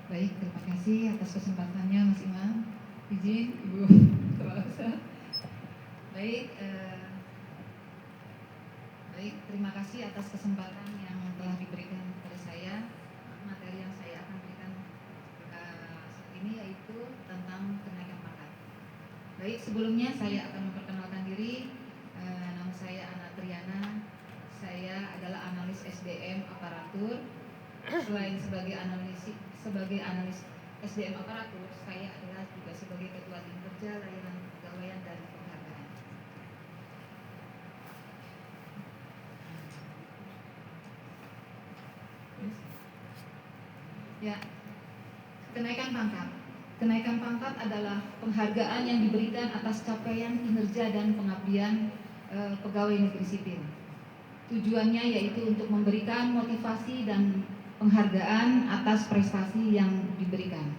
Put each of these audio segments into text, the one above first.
Baik, terima kasih atas kesempatannya Mas Imam. Izin Ibu Kepala Usaha. Baik, terima kasih atas kesempatan yang telah diberikan kepada saya. Materi yang saya akan berikan saat ini yaitu tentang kenaikan pangkat. Baik, sebelumnya saya akan memperkenalkan diri. Nama saya Ana Triana. Saya adalah analis SDM aparatur. Selain sebagai analis SDM aparatur, saya adalah juga sebagai ketua tim kerja layanan kepegawaian dan penghargaan. Ya, kenaikan pangkat. Kenaikan pangkat adalah penghargaan yang diberikan atas capaian kinerja dan pengabdian pegawai negeri sipil. Tujuannya yaitu untuk memberikan motivasi dan penghargaan atas prestasi yang diberikan.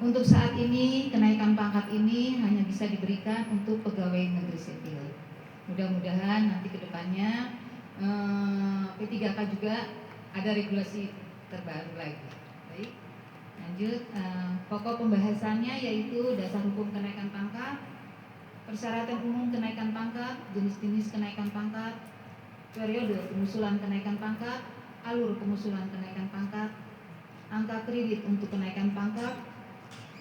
Untuk saat ini kenaikan pangkat ini hanya bisa diberikan untuk pegawai negeri sipil. Mudah-mudahan nanti kedepannya P3K juga ada regulasi terbaru lagi. Baik, lanjut. Pokok pembahasannya yaitu dasar hukum kenaikan pangkat, persyaratan umum kenaikan pangkat, jenis-jenis kenaikan pangkat, periode pengusulan kenaikan pangkat, alur pengusulan kenaikan pangkat, angka kredit untuk kenaikan pangkat,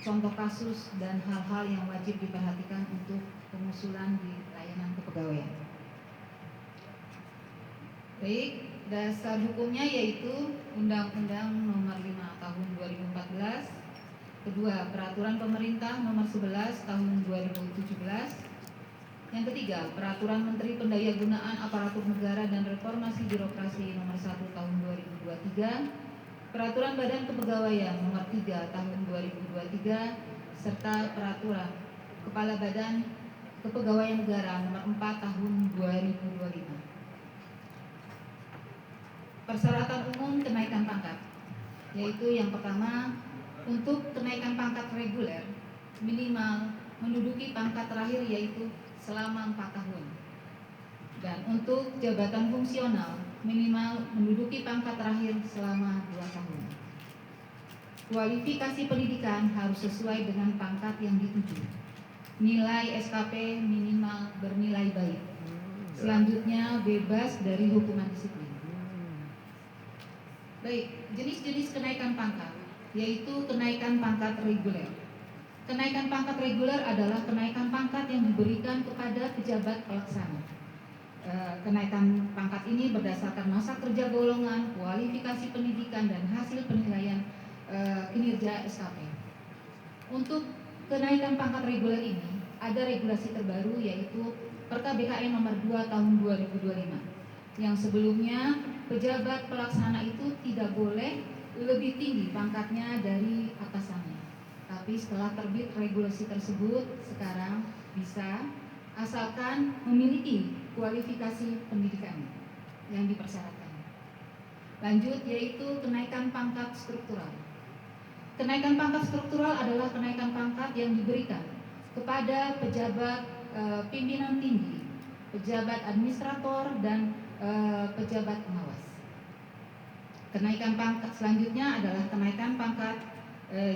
contoh kasus dan hal-hal yang wajib diperhatikan untuk pengusulan di layanan kepegawaian. Baik, dasar hukumnya yaitu Undang-Undang Nomor 5 Tahun 2014, kedua Peraturan Pemerintah Nomor 11 Tahun 2017, yang ketiga, Peraturan Menteri Pendayagunaan Aparatur Negara dan Reformasi Birokrasi Nomor 1 Tahun 2023, Peraturan Badan Kepegawaian Nomor 3 Tahun 2023, serta Peraturan Kepala Badan Kepegawaian Negara Nomor 4 Tahun 2025. Persyaratan umum kenaikan pangkat, yaitu yang pertama, untuk kenaikan pangkat reguler minimal menduduki pangkat terakhir yaitu selama 4 tahun. Dan untuk jabatan fungsional minimal menduduki pangkat terakhir selama 2 tahun. Kualifikasi pendidikan harus sesuai dengan pangkat yang dituju. Nilai SKP minimal bernilai baik. Selanjutnya bebas dari hukuman disiplin. Baik, jenis-jenis kenaikan pangkat, yaitu kenaikan pangkat reguler. Kenaikan pangkat reguler adalah kenaikan pangkat yang diberikan kepada pejabat pelaksana. Kenaikan pangkat ini berdasarkan masa kerja golongan, kualifikasi pendidikan, dan hasil penilaian kinerja SKP. Untuk kenaikan pangkat reguler ini, ada regulasi terbaru yaitu Perka BKN Nomor 2 Tahun 2025. Yang sebelumnya pejabat pelaksana itu tidak boleh lebih tinggi pangkatnya dari atasannya. Tapi setelah terbit regulasi tersebut, sekarang bisa asalkan memiliki kualifikasi pendidikan yang dipersyaratkan. Lanjut, yaitu kenaikan pangkat struktural. Kenaikan pangkat struktural adalah kenaikan pangkat yang diberikan kepada pejabat pimpinan tinggi, pejabat administrator, dan pejabat pengawas. Kenaikan pangkat selanjutnya adalah kenaikan pangkat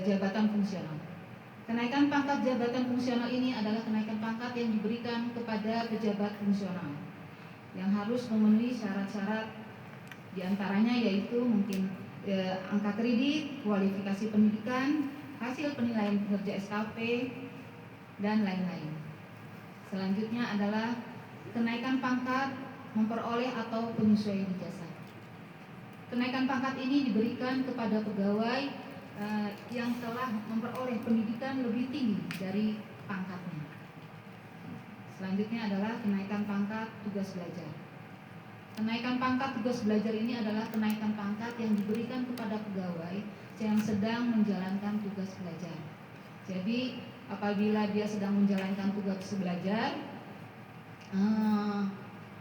jabatan fungsional. Kenaikan pangkat jabatan fungsional ini adalah kenaikan pangkat yang diberikan kepada pejabat fungsional yang harus memenuhi syarat-syarat, diantaranya yaitu mungkin angka kredit, kualifikasi pendidikan, hasil penilaian kinerja SKP, dan lain-lain. Selanjutnya adalah kenaikan pangkat memperoleh atau penyesuaian ijazah. Kenaikan pangkat ini diberikan kepada pegawai yang telah memperoleh pendidikan lebih tinggi dari pangkatnya. Selanjutnya adalah kenaikan pangkat tugas belajar. Kenaikan pangkat tugas belajar ini adalah kenaikan pangkat yang diberikan kepada pegawai yang sedang menjalankan tugas belajar. Jadi apabila dia sedang menjalankan tugas belajar,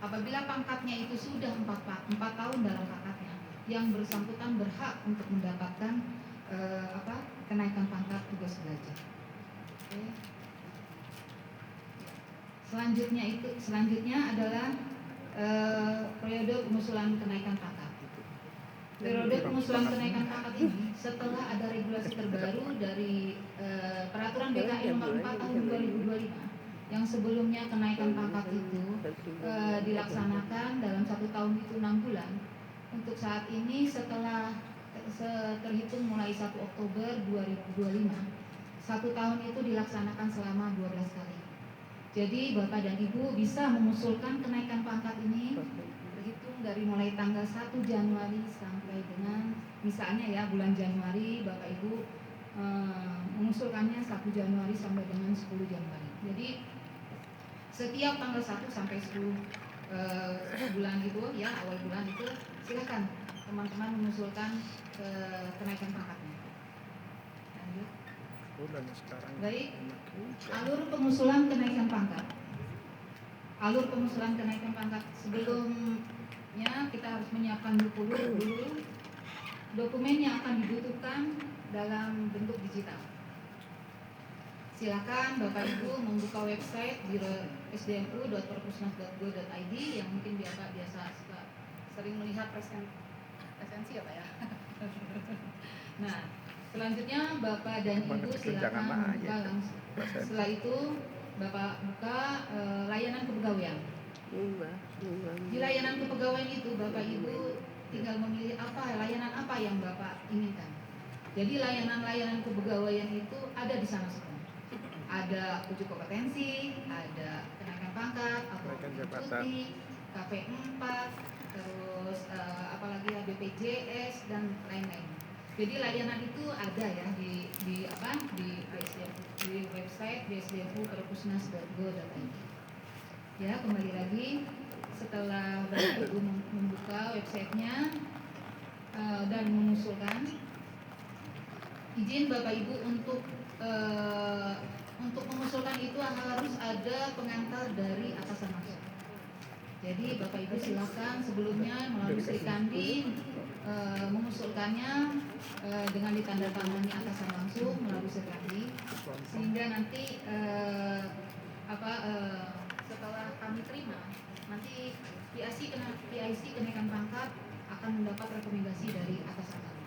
apabila pangkatnya itu sudah 4 tahun dalam pangkatnya, yang bersangkutan berhak untuk mendapatkan kenaikan pangkat tugas belajar. Oke. Selanjutnya adalah periode pengusulan kenaikan pangkat. Periode pengusulan kenaikan pangkat ini setelah dari Peraturan BKN Nomor 4 Tahun 2025 yang sebelumnya kenaikan pangkat itu dilaksanakan dalam 1 tahun itu 6 bulan. Untuk saat ini setelah terhitung mulai 1 Oktober 2025, 1 tahun itu dilaksanakan selama 12 kali. Jadi Bapak dan Ibu bisa mengusulkan kenaikan pangkat ini berhitung dari mulai tanggal 1 Januari sampai dengan misalnya ya bulan Januari Bapak Ibu mengusulkannya 1 Januari sampai dengan 10 Januari. Jadi setiap tanggal 1 sampai 10 bulan itu ya, awal bulan itu silakan teman-teman mengusulkan kenaikan pangkatnya. Lanjut. Baik, alur pengusulan kenaikan pangkat. Alur pengusulan kenaikan pangkat sebelumnya kita harus menyiapkan dulu dokumen yang akan dibutuhkan dalam bentuk digital. Silakan Bapak Ibu membuka website di sdmu.perpusnas.go.id yang mungkin Bapak biasa sering melihat presensi ya Pak ya. Nah, selanjutnya Bapak dan Ibu silakan membuka langsung. Setelah itu Bapak buka layanan kepegawaian. Di layanan kepegawaian itu Bapak Ibu tinggal memilih layanan apa yang Bapak inginkan. Jadi layanan-layanan kepegawaian itu ada di sana semua. Ada uji kompetensi, ada kenaikan pangkat, atau cuti, KP4, terus apalagi ya BPJS dan lain-lain. Jadi layanan itu ada ya di website bsdmu.perpusnas.go.id. Ya, kembali lagi setelah Bapak Ibu membuka websitenya dan mengusulkan, izin Bapak Ibu untuk mengusulkan itu harus ada pengantar dari atasan langsung. Jadi Bapak Ibu silakan sebelumnya melalui Sri Kandi mengusulkannya dengan ditandatangani atasan langsung melalui Sri Kandi, sehingga nanti setelah kami terima, nanti PIC kenaikan pangkat akan mendapat rekomendasi dari atasan kami.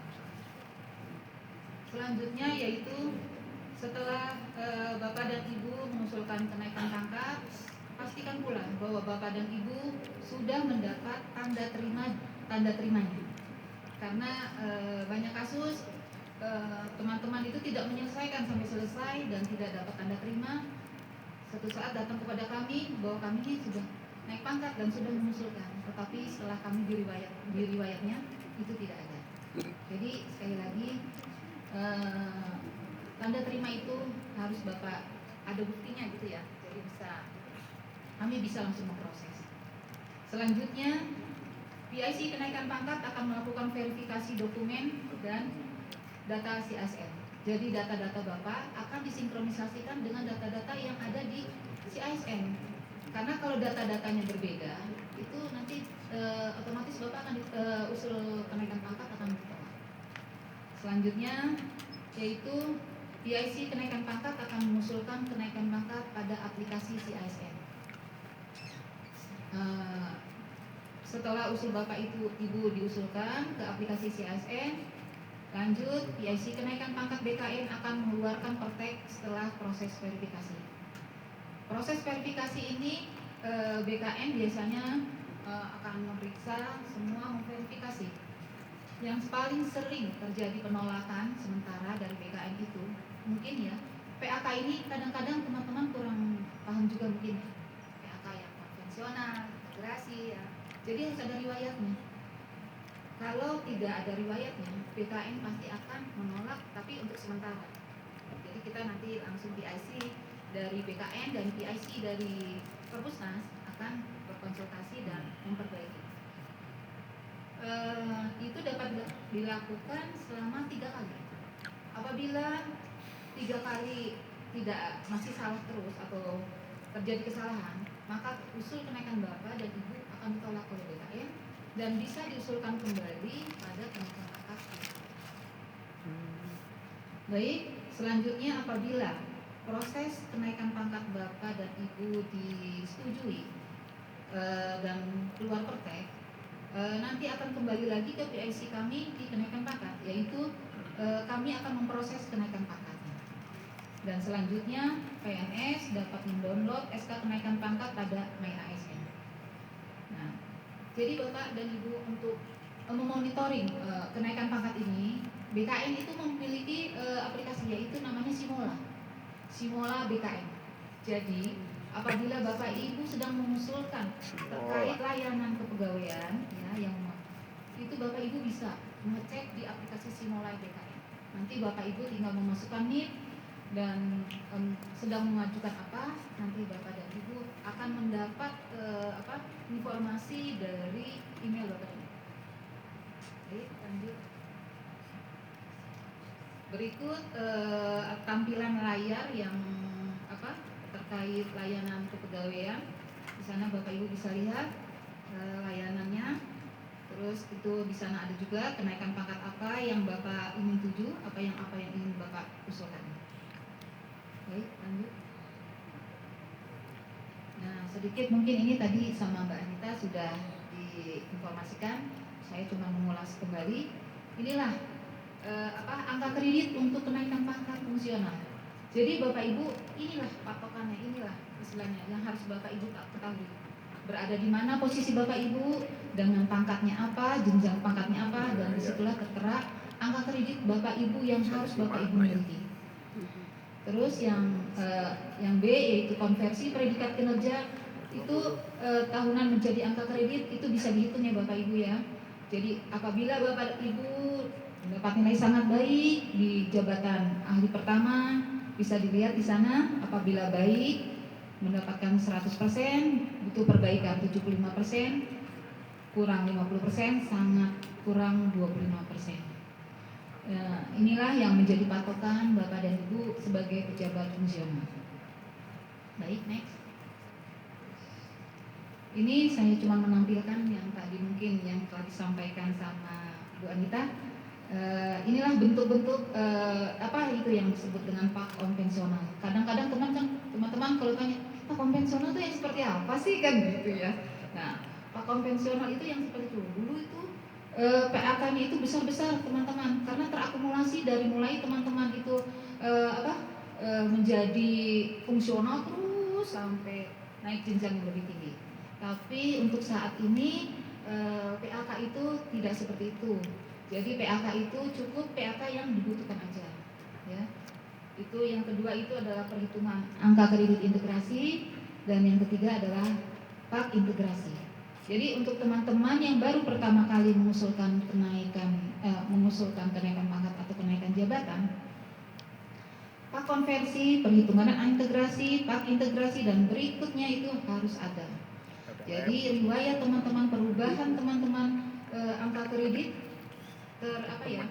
Selanjutnya yaitu setelah Bapak dan Ibu mengusulkan kenaikan pangkat, pastikan pula bahwa Bapak dan Ibu sudah mendapat tanda terimanya. Karena banyak kasus teman-teman itu tidak menyelesaikan sampai selesai dan tidak dapat tanda terima. Suatu saat datang kepada kami bahwa kami ini sudah naik pangkat dan sudah mengusulkan, tetapi setelah kami diriwayatnya itu tidak ada. Jadi sekali lagi tanda terima itu harus Bapak ada buktinya gitu ya. Jadi kami bisa langsung memproses. Selanjutnya PIC kenaikan pangkat akan melakukan verifikasi dokumen dan data CSN. Jadi data-data Bapak akan disinkronisasikan dengan data-data yang ada di CSN. Karena kalau data-datanya berbeda, itu nanti otomatis Bapak akan usul kenaikan pangkat akan ditolak. Selanjutnya yaitu PIC kenaikan pangkat akan mengusulkan kenaikan pangkat pada aplikasi CSN. Setelah usul Bapak Ibu diusulkan ke aplikasi CSN, lanjut PIC kenaikan pangkat BKN akan mengeluarkan pertek setelah proses verifikasi. Proses verifikasi ini BKN biasanya akan memeriksa semua memverifikasi. Yang paling sering terjadi penolakan sementara dari BKN itu mungkin ya PAK ini kadang-kadang teman-teman kurang paham juga mungkin PAK yang konvensional, integrasi ya. Jadi harus ada riwayatnya. Kalau tidak ada riwayatnya, BKN pasti akan menolak, tapi untuk sementara. Jadi kita nanti langsung PIC dari BKN dan PIC dari Perpusnas akan berkonsultasi dan memperbaiki. Itu dapat dilakukan selama 3 kali. Apabila 3 kali tidak masih salah terus atau terjadi kesalahan, maka usul kenaikan Bapak dan Ibu akan ditolak oleh BKN dan bisa diusulkan kembali pada kenaikan pangkat. Baik, selanjutnya apabila proses kenaikan pangkat Bapak dan Ibu disetujui dan keluar pertek, nanti akan kembali lagi ke PIC kami di kenaikan pangkat, yaitu kami akan memproses kenaikan pangkatnya. Dan selanjutnya PNS dapat mendownload SK kenaikan pangkat pada MyASN. Nah, jadi Bapak dan Ibu untuk memonitoring kenaikan pangkat ini, BKN itu memiliki aplikasi, yaitu namanya Simola BKN. Jadi apabila Bapak Ibu sedang mengusulkan terkait layanan kepegawaian, ya, yang itu Bapak Ibu bisa mengecek di aplikasi Simola BKN. Nanti Bapak Ibu tinggal memasukkan NIP dan sedang mengajukan apa, nanti Bapak dan Ibu akan mendapat informasi dari email Bapak Ibu. Baik, lanjut. Berikut tampilan layar yang terkait layanan kepegawaian. Di sana Bapak Ibu bisa lihat layanannya. Terus itu di sana ada juga kenaikan pangkat apa yang Bapak ingin tuju, apa yang ingin Bapak usulkan. Baik, lanjut. Nah, sedikit mungkin ini tadi sama Mbak Anita sudah diinformasikan. Saya cuma mengulas kembali. Inilah angka kredit untuk kenaikan pangkat fungsional. Jadi Bapak Ibu, inilah patokannya, inilah istilahnya yang harus Bapak Ibu ketahui. Berada di mana posisi Bapak Ibu dengan pangkatnya apa, jenjang pangkatnya apa, dan disitulah tertera angka kredit Bapak Ibu yang harus Bapak Ibu miliki. Terus yang B yaitu konversi predikat kinerja itu tahunan menjadi angka kredit, itu bisa dihitung ya Bapak Ibu ya. Jadi apabila Bapak Ibu mendapat nilai sangat baik di jabatan ahli pertama, bisa dilihat di sana. Apabila baik mendapatkan 100%, butuh perbaikan 75%, kurang 50%, sangat kurang 25%. Inilah yang menjadi patokan Bapak dan Ibu sebagai pejabat fungsional. Baik, next. Ini saya cuma menampilkan yang tadi mungkin yang telah disampaikan sama Bu Anita. Inilah bentuk-bentuk apa itu yang disebut dengan pak konvensional. Kadang-kadang teman-teman kalau tanya pak konvensional itu yang seperti apa sih kan gitu ya. Nah, pak konvensional itu yang seperti itu. Dulu itu PAK-nya itu besar-besar teman-teman, karena terakumulasi dari mulai teman-teman itu menjadi fungsional terus sampai naik jenjang yang lebih tinggi. Tapi untuk saat ini PAK itu tidak seperti itu. Jadi PAK itu cukup PAK yang dibutuhkan aja, ya. Itu yang kedua itu adalah perhitungan angka kredit integrasi, dan yang ketiga adalah pak integrasi. Jadi untuk teman-teman yang baru pertama kali mengusulkan kenaikan pangkat atau kenaikan jabatan, pak konversi, perhitungan integrasi, pak integrasi, dan berikutnya itu harus ada. Jadi riwayat teman-teman, perubahan teman-teman angka kredit terlihat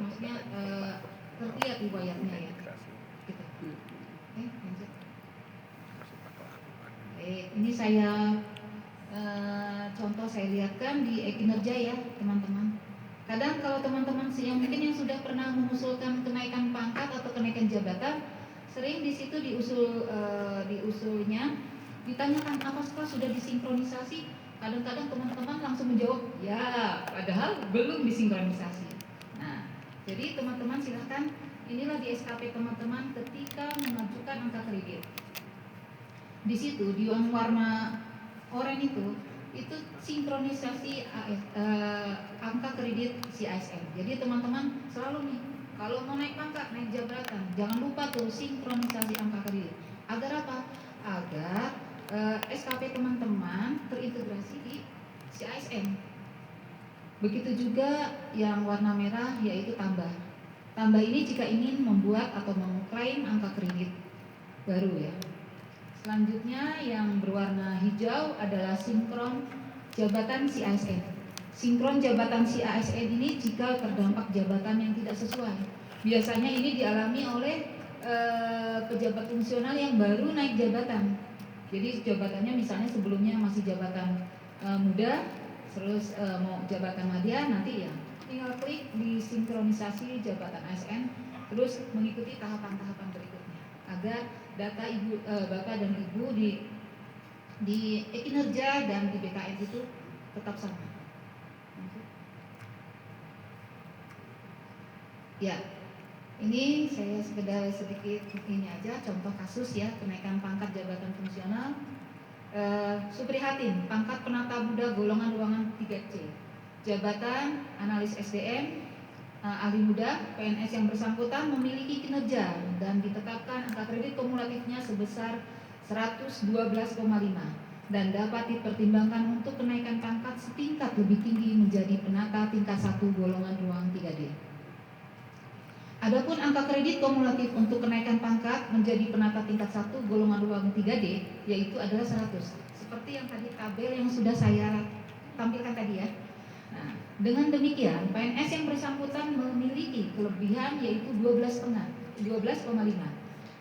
riwayatnya ya. Gitu. Lanjut. Ini saya contoh saya lihatkan di kinerja ya teman-teman. Kadang kalau teman-teman yang mungkin yang sudah pernah mengusulkan kenaikan pangkat atau kenaikan jabatan, sering di situ diusulnya ditanyakan apakah sudah disinkronisasi. Kadang-kadang teman-teman langsung menjawab ya, padahal belum disinkronisasi. Nah, jadi teman-teman silakan, inilah di SKP teman-teman ketika mengajukan angka kredit. Di situ di warna oranye itu sinkronisasi angka kredit CISM. Jadi teman-teman selalu nih kalau mau naik pangkat, naik jabatan, jangan lupa tuh sinkronisasi angka kredit. Agar apa? Agar SKP teman-teman terintegrasi di CISM. Begitu juga yang warna merah yaitu tambah. Tambah ini jika ingin membuat atau mengklaim angka kredit baru ya. Selanjutnya yang berwarna hijau adalah sinkron jabatan CASN. Sinkron jabatan CASN ini jika terdampak jabatan yang tidak sesuai. Biasanya ini dialami oleh pejabat fungsional yang baru naik jabatan. Jadi jabatannya misalnya sebelumnya masih jabatan muda, terus mau jabatan madya, nanti ya tinggal klik di sinkronisasi jabatan ASN, terus mengikuti tahapan-tahapan berikutnya agar data Bapak dan Ibu di kinerja dan di BKN itu tetap sama. Ya, Ini saya sekedar sedikit ini aja contoh kasus ya kenaikan pangkat jabatan fungsional. Suprihatin, pangkat penata Buddha golongan ruangan 3C. Jabatan analis SDM, ahli muda, PNS yang bersangkutan memiliki kinerja dan ditetapkan angka kredit kumulatifnya sebesar 112,5 dan dapat dipertimbangkan untuk kenaikan pangkat setingkat lebih tinggi menjadi penata tingkat 1 golongan ruang 3D. Adapun angka kredit kumulatif untuk kenaikan pangkat menjadi penata tingkat 1 golongan ruang 3D yaitu adalah 100. Seperti yang tadi tabel yang sudah saya tampilkan tadi ya. Nah, dengan demikian PNS yang bersangkutan memiliki kelebihan yaitu 12,5.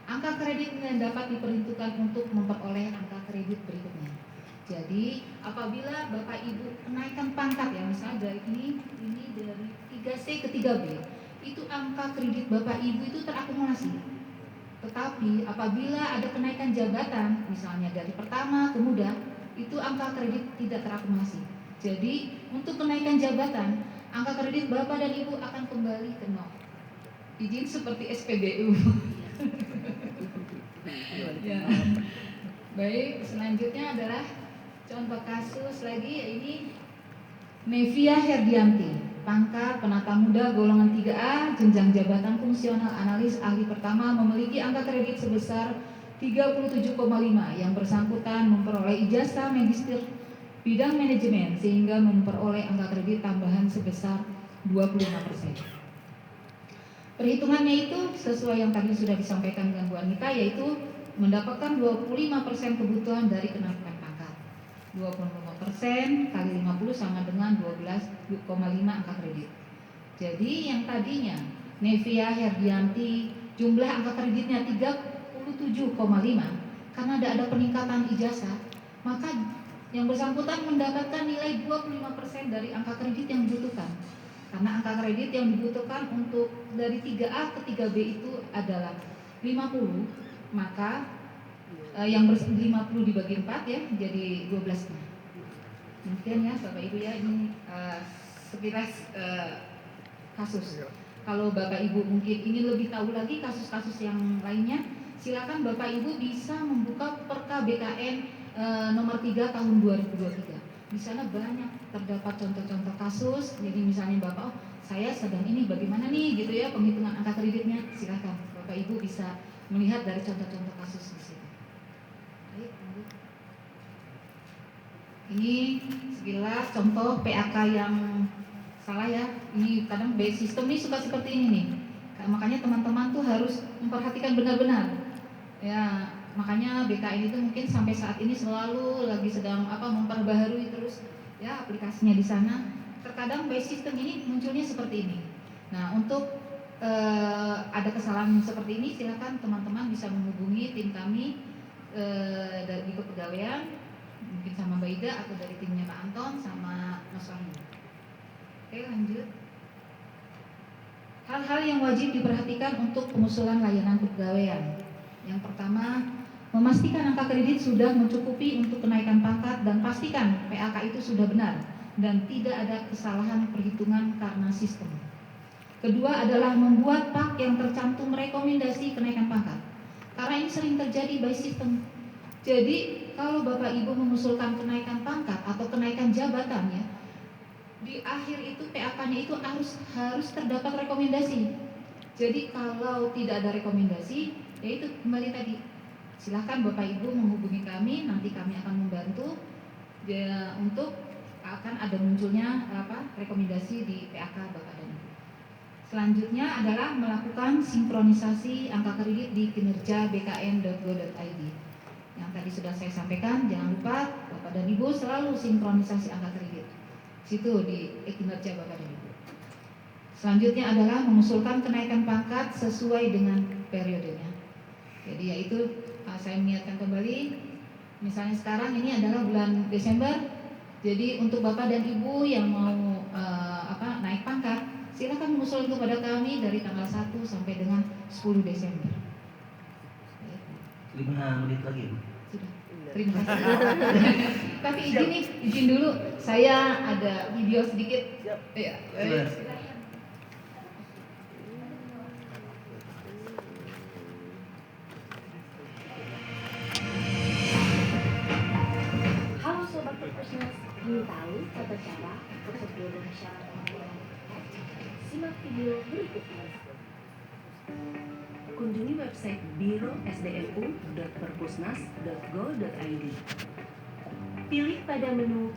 Angka kredit yang dapat diperhitungkan untuk memperoleh angka kredit berikutnya. Jadi apabila Bapak Ibu kenaikan pangkat ya, misalnya dari ini dari 3C ke 3B, itu angka kredit Bapak Ibu itu terakumulasi. Tetapi apabila ada kenaikan jabatan, misalnya dari pertama ke muda, itu angka kredit tidak terakumulasi. Jadi untuk kenaikan jabatan, angka kredit Bapak dan Ibu akan kembali ke nol. Izin seperti SPBU. Ya. Baik, selanjutnya adalah contoh kasus lagi, ini Nevia Herdianti, pangkat penata muda golongan 3A, jenjang jabatan fungsional analis ahli pertama, memiliki angka kredit sebesar 37,5. Yang bersangkutan memperoleh ijazah magister bidang manajemen sehingga memperoleh angka kredit tambahan sebesar 25%. Perhitungannya itu sesuai yang tadi sudah disampaikan dengan Bu Anita, yaitu mendapatkan 25% kebutuhan dari kenaikan pangkat. 25% kali 50 sama dengan 12,5 angka kredit. Jadi yang tadinya Nevia Herdianti jumlah angka kreditnya 37,5, karena ada peningkatan ijazah, maka yang bersangkutan mendapatkan nilai 25% dari angka kredit yang dibutuhkan. Karena angka kredit yang dibutuhkan untuk dari 3A ke 3B itu adalah 50, maka yang 50 dibagi 4 ya, jadi 12. Mungkin ya Bapak Ibu ya, ini sekilas kasus. Kalau Bapak Ibu mungkin ingin lebih tahu lagi kasus-kasus yang lainnya, silakan Bapak Ibu bisa membuka Perka BKN nomor 3 tahun 2023. Di sana banyak terdapat contoh-contoh kasus. Jadi misalnya Bapak, saya sedang ini bagaimana nih gitu ya penghitungan angka kreditnya. Silakan Bapak Ibu bisa melihat dari contoh-contoh kasus di situ. Baik, lanjut. Ini sekilas contoh PAK yang salah ya. Ini kadang base system ini suka seperti ini nih. Makanya teman-teman tuh harus memperhatikan benar-benar. Ya, makanya BKN itu mungkin sampai saat ini selalu lagi sedang memperbaharui terus ya aplikasinya di sana. Terkadang base system ini munculnya seperti ini. Nah, untuk ada kesalahan seperti ini, silakan teman-teman bisa menghubungi tim kami dari kepegawaian, mungkin sama Mbak Ida atau dari timnya Pak Anton sama Mas Wahyu. Oke, lanjut. Hal-hal yang wajib diperhatikan untuk pengusulan layanan kepegawaian. Yang pertama, memastikan angka kredit sudah mencukupi untuk kenaikan pangkat dan pastikan PAK itu sudah benar dan tidak ada kesalahan perhitungan karena sistem. Kedua adalah membuat PAK yang tercantum rekomendasi kenaikan pangkat. Karena ini sering terjadi by system. Jadi kalau Bapak Ibu mengusulkan kenaikan pangkat atau kenaikan jabatan ya, di akhir itu PAK-nya itu harus terdapat rekomendasi. Jadi kalau tidak ada rekomendasi, yaitu kembali tadi, silahkan Bapak Ibu menghubungi kami, nanti kami akan membantu ya, untuk akan ada munculnya rekomendasi di PAK Bapak dan Ibu. Selanjutnya adalah melakukan sinkronisasi angka kredit di kinerja bkn.go.id. Yang tadi sudah saya sampaikan, jangan lupa Bapak dan Ibu selalu sinkronisasi angka kredit. Situ di kinerja Bapak dan Ibu. Selanjutnya adalah mengusulkan kenaikan pangkat sesuai dengan periodenya. Jadi yaitu saya mengingatkan kembali, misalnya sekarang ini adalah bulan Desember. Jadi untuk Bapak dan Ibu yang mau naik pangkat, silakan mengusul kepada kami dari tanggal 1 sampai dengan 10 Desember. 5 menit lagi, Bu. Sudah. Terima kasih. Tapi izin dulu, saya ada video sedikit. Siap. Ya. simak video berikutnya. Kunjungi website biro.sdmu.perpusnas.go.id. Pilih pada menu